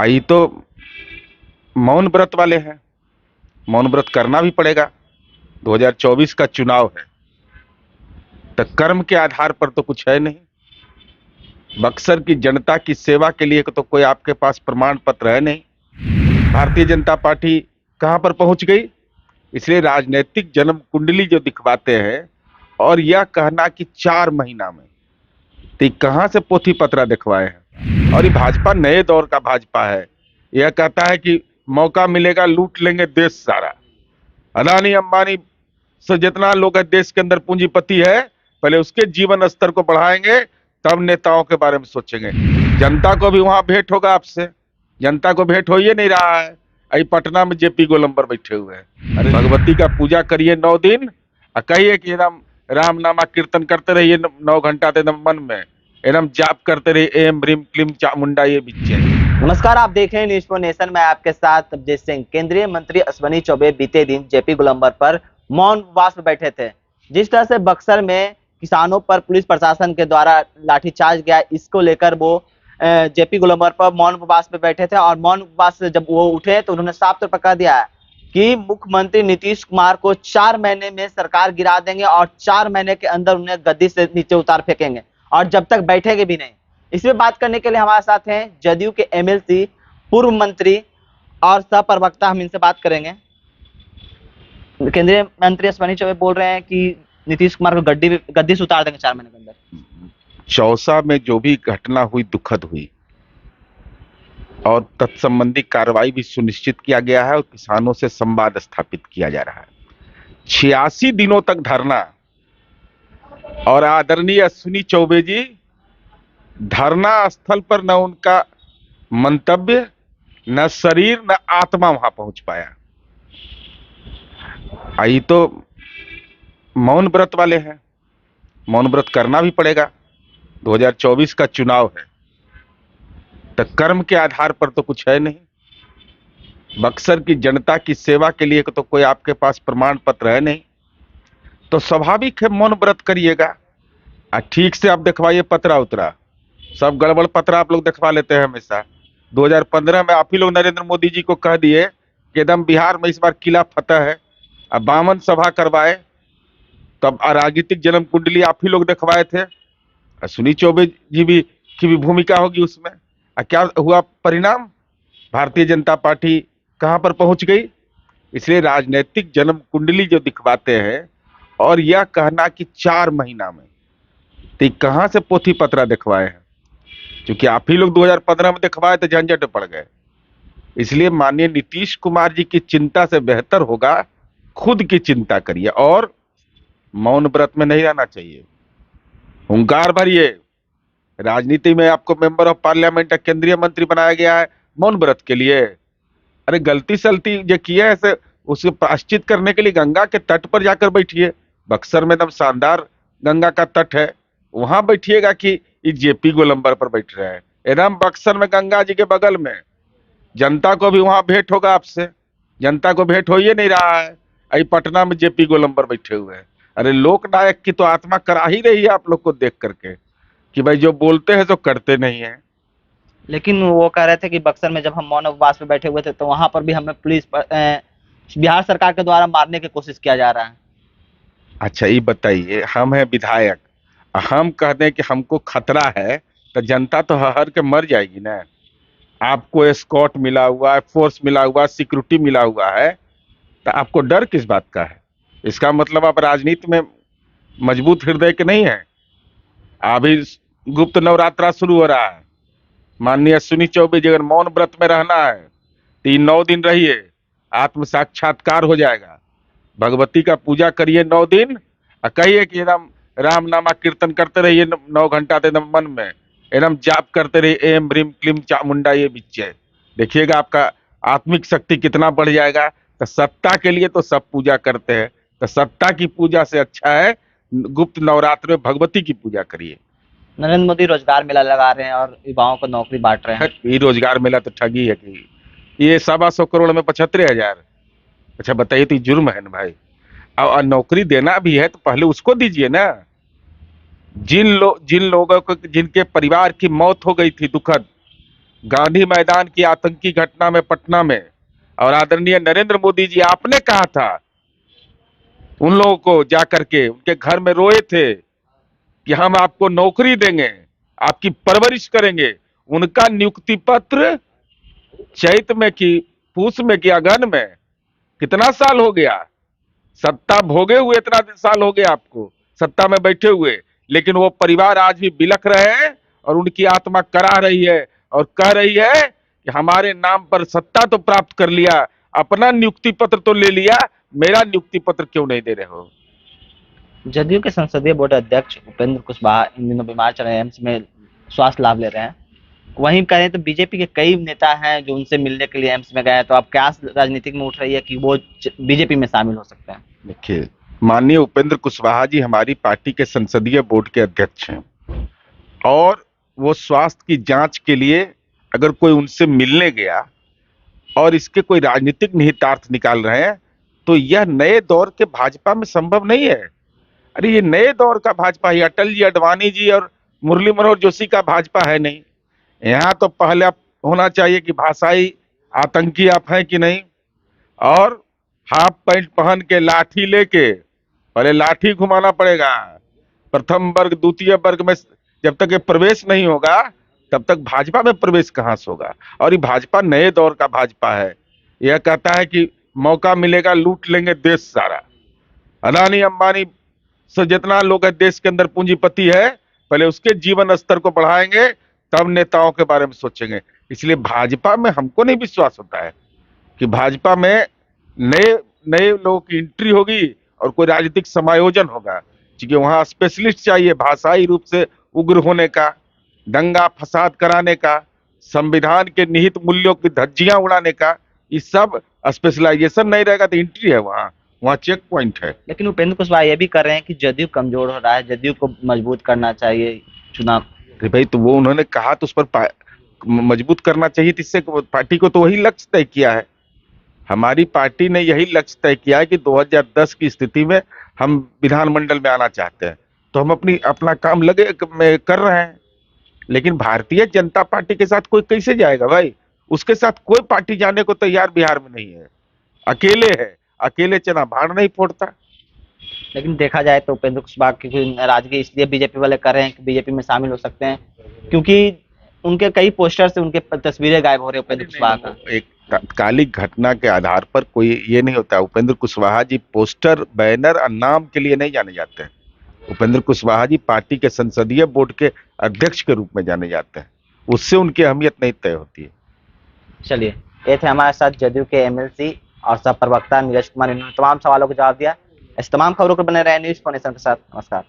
आई तो मौन व्रत वाले हैं। मौन व्रत करना भी पड़ेगा। 2024 का चुनाव है, तो कर्म के आधार पर तो कुछ है नहीं। बक्सर की जनता की सेवा के लिए तो कोई आपके पास प्रमाण पत्र है नहीं। भारतीय जनता पार्टी कहां पर पहुंच गई? इसलिए राजनीतिक जन्म कुंडली जो दिखवाते हैं और यह कहना कि 4 महीना में, तो ये कहां से पोथी पत्रा दिखवाए हैं? और ये भाजपा नए दौर का भाजपा है। यह कहता है कि मौका मिलेगा लूट लेंगे देश सारा। अदानी अंबानी से जितना लोग है देश के अंदर पूंजीपति है, पहले उसके जीवन स्तर को बढ़ाएंगे, तब नेताओं के बारे में सोचेंगे। जनता को भी वहां भेंट होगा आपसे। जनता को भेंट हो ही नहीं रहा है। अभी पटना में जेपी गोलंबर बैठे हुए हैं। अरे भगवती का पूजा करिए 9 दिन और कहिए कि एकदम राम नामा कीर्तन करते रहिए 9 घंटा तो एकदम मन में एकदम जाप करते रहिए एम ह्रीम क्लीम चामुंडा ये बिच्चे। नमस्कार, आप देख रहे हैं न्यूज़ फॉर नेशन में आपके साथ अभिजीत सिंह। केंद्रीय मंत्री अश्विनी चौबे बीते दिन जेपी गोलंबर पर मौन उपवास में बैठे थे। जिस तरह से बक्सर में किसानों पर पुलिस प्रशासन के द्वारा लाठीचार्ज गया, इसको लेकर वो जेपी गोलंबर पर मौन उपवास में बैठे थे और मौन उपवास से जब वो उठे तो उन्होंने साफ तौर पर कह दिया है कि मुख्यमंत्री नीतीश कुमार को 4 महीने में सरकार गिरा देंगे और 4 महीने के अंदर उन्हें गद्दी से नीचे उतार फेंकेंगे और जब तक बैठेंगे भी नहीं। इसमें बात करने के लिए हमारे साथ हैं जदयू के एमएलसी, पूर्व मंत्री और सह प्रवक्ता। हम इनसे बात करेंगे। केंद्रीय मंत्री अश्विनी चौबे बोल रहे हैं कि नीतीश कुमार को गद्दी से उतार देंगे 4 महीने के अंदर। चौसा में जो भी घटना हुई दुखद हुई और तत्संबंधी कार्रवाई भी सुनिश्चित किया गया है और किसानों से संवाद स्थापित किया जा रहा है। 86 दिनों तक धरना और आदरणीय अश्विनी चौबे जी धरना स्थल पर न उनका मंतव्य, न शरीर, न आत्मा वहां पहुंच पाया। आई तो मौन व्रत वाले हैं। मौन व्रत करना भी पड़ेगा। 2024 का चुनाव है, तो कर्म के आधार पर तो कुछ है नहीं। बक्सर की जनता की सेवा के लिए तो कोई आपके पास प्रमाण पत्र है नहीं, तो स्वाभाविक है मौन व्रत करिएगा। ठीक से आप दिखवाइए पत्रा उतरा। सब गड़बड़ पत्रा आप लोग दिखवा लेते हैं हमेशा। 2015 में आप ही लोग नरेंद्र मोदी जी को कह दिए कि एकदम बिहार में इस बार किला फतेह है। अब बामन सभा करवाए, तब राजनीतिक जन्म कुंडली आप ही लोग दिखवाए थे। अश्विनी चौबे जी भी की भी भूमिका होगी उसमें। क्या हुआ परिणाम? भारतीय जनता पार्टी कहां पर पहुंच गई? इसलिए राजनीतिक जन्म कुंडली जो दिखवाते हैं और यह कहना कि 4 महीना में, तो कहां से पोथी पत्रा दिखवाए हैं? क्योंकि आप ही लोग 2015 में दिखवाए तो झंझट पड़ गए। इसलिए माननीय नीतीश कुमार जी की चिंता से बेहतर होगा खुद की चिंता करिए और मौन व्रत में नहीं रहना चाहिए। हुंकार भरिए। राजनीति में आपको मेंबर ऑफ पार्लियामेंट, केंद्रीय मंत्री बनाया गया है मौन व्रत के लिए। अरे गलती सलती जो किया है ऐसे उसको प्रायश्चित करने के लिए गंगा के तट पर जाकर बैठिए। बक्सर में एकदम शानदार गंगा का तट है, वहां बैठिएगा कि ये जेपी गोलंबर पर बैठ रहे हैं। एकदम बक्सर में गंगा जी के बगल में। जनता को भी वहां भेंट होगा आपसे। जनता को भेंट हो ही नहीं रहा है। अभी पटना में जेपी गोलंबर बैठे हुए हैं। अरे लोकनायक की तो आत्मा करा ही रही है आप लोग को देख करके कि भाई जो बोलते हैं तो करते नहीं है। लेकिन वो कह रहे थे कि बक्सर में जब हम मौन उपवास में बैठे हुए थे तो वहां पर भी हमें बिहार सरकार के द्वारा मारने की कोशिश किया जा रहा है। अच्छा ये बताइए, हम हैं विधायक, हम कह दें कि हमको खतरा है तो जनता तो हर के मर जाएगी ना। आपको एस्कॉर्ट मिला हुआ है, फोर्स मिला हुआ है, सिक्योरिटी मिला हुआ है, तो आपको डर किस बात का है? इसका मतलब आप राजनीति में मजबूत हृदय के नहीं है। अभी गुप्त नवरात्रा शुरू हो रहा है। माननीय अश्विनी चौबे जी अगर मौन व्रत में रहना है तो 9 दिन रहिए, आत्म साक्षात्कार हो जाएगा। भगवती का पूजा करिए 9 दिन और कहिए कि एकदम राम नामा कीर्तन करते रहिए 9 घंटा तो एकदम मन में एकदम जाप करते रहिए एम ह्रीम क्लीम चामुंडा ये बिच्चे। देखिएगा आपका आत्मिक शक्ति कितना बढ़ जाएगा। तो सत्ता के लिए तो सब पूजा करते हैं, तो सत्ता की पूजा से अच्छा है गुप्त नवरात्र में भगवती की पूजा करिए। नरेंद्र मोदी रोजगार मेला लगा रहे हैं और युवाओं को नौकरी बांट रहे हैं। ये रोजगार मेला तो ठगी है कि ये 125 करोड़ में 75,000। अच्छा बताइए, तो ये जुर्म है ना भाई। और नौकरी देना भी है तो पहले उसको दीजिए ना। जिन लोगों को जिनके परिवार की मौत हो गई थी दुखद, गांधी मैदान की आतंकी घटना में पटना में, और आदरणीय नरेंद्र मोदी जी आपने कहा था उन लोगों को जाकर के उनके घर में रोए थे कि हम आपको नौकरी देंगे, आपकी परवरिश करेंगे। उनका नियुक्ति पत्र चैत में की, पूस में की, अगहन में, कितना साल हो गया सत्ता भोगे हुए, इतना साल हो गया आपको सत्ता में बैठे हुए, लेकिन वो परिवार आज भी बिलख रहे हैं और उनकी आत्मा कराह रही है और कह रही है कि हमारे नाम पर सत्ता तो प्राप्त कर लिया, अपना नियुक्ति पत्र तो ले लिया, मेरा नियुक्ति पत्र क्यों नहीं दे रहे हो। जदयू के संसदीय बोर्ड अध्यक्ष उपेंद्र कुशवाहा इन दिनों बीमार चल रहे हैं, एम्स में स्वास्थ्य लाभ ले रहे हैं। वहीं कहें तो बीजेपी के कई नेता हैं जो उनसे मिलने के लिए एम्स में गए हैं, तो अब क्या राजनीतिक में उठ रही है कि वो बीजेपी में शामिल हो सकते हैं। देखिए, माननीय उपेंद्र कुशवाहा जी हमारी पार्टी के संसदीय बोर्ड के अध्यक्ष हैं और वो स्वास्थ्य की जांच के लिए अगर कोई उनसे मिलने गया और इसके कोई राजनीतिक निहितार्थ निकाल रहे हैं तो यह नए दौर के भाजपा में संभव नहीं है। अरे ये नए दौर का भाजपा है, अटल जी, अडवाणी जी और मुरली मनोहर जोशी का भाजपा है नहीं। यहाँ तो पहले होना चाहिए कि भाषाई आतंकी आप हैं कि नहीं, और हाफ पैंट पहन के लाठी लेके पहले लाठी घुमाना पड़ेगा। प्रथम वर्ग द्वितीय वर्ग में जब तक ये प्रवेश नहीं होगा तब तक भाजपा में प्रवेश कहां से होगा। और ये भाजपा नए दौर का भाजपा है, यह कहता है कि मौका मिलेगा लूट लेंगे देश सारा। अदानी अंबानी से जितना लोग है देश के अंदर पूंजीपति है, पहले उसके जीवन स्तर को बढ़ाएंगे तब नेताओं के बारे में सोचेंगे। इसलिए भाजपा में हमको नहीं विश्वास होता है कि भाजपा में नए नए लोगों की एंट्री होगी और कोई राजनीतिक समायोजन होगा, क्योंकि वहां स्पेशलिस्ट चाहिए भाषाई रूप से उग्र होने का, दंगा फसाद कराने का, संविधान के निहित मूल्यों की धज्जियां उड़ाने का। ये सब स्पेशलाइजेशन नहीं रहेगा तो एंट्री है वहां, वहां चेक पॉइंट है। लेकिन उपेंद्र कुशवाहा ये भी कर रहे हैं कि जदयू कमजोर हो रहा है, जदयू को मजबूत करना चाहिए चुनाव। अरे भाई, तो वो उन्होंने कहा तो उस पर मजबूत करना चाहिए, तो इससे पार्टी को तो वही लक्ष्य तय किया है। हमारी पार्टी ने यही लक्ष्य तय किया है कि 2010 की स्थिति में हम विधानमंडल में आना चाहते हैं, तो हम अपना काम कर रहे हैं। लेकिन भारतीय जनता पार्टी के साथ कोई कैसे जाएगा भाई, उसके साथ कोई पार्टी जाने को तैयार बिहार में नहीं है, अकेले है, अकेले चना भाड़ नहीं फोड़ता। लेकिन देखा जाए तो उपेंद्र कुशवाहा की कोई नाराजगी इसलिए बीजेपी वाले कर रहे हैं कि बीजेपी में शामिल हो सकते हैं, क्योंकि उनके कई पोस्टर से उनके तस्वीरें गायब हो रही है उपेंद्र कुशवाहा का। एक तात्कालिक घटना के आधार पर कोई ये नहीं होता। उपेंद्र कुशवाहा जी पोस्टर, बैनर और नाम के लिए नहीं जाने जाते हैं। उपेंद्र कुशवाहा जी पार्टी के संसदीय बोर्ड के अध्यक्ष के रूप में जाने जाते हैं, उससे उनकी अहमियत नहीं तय होती है। चलिए, ये थे हमारे साथ जदयू के एमएलसी और सह प्रवक्ता नीरज कुमार, इन्होंने तमाम सवालों को जवाब दिया। इस तमाम खबरों को बने रहे न्यूज़ फोनेशन के साथ। नमस्कार।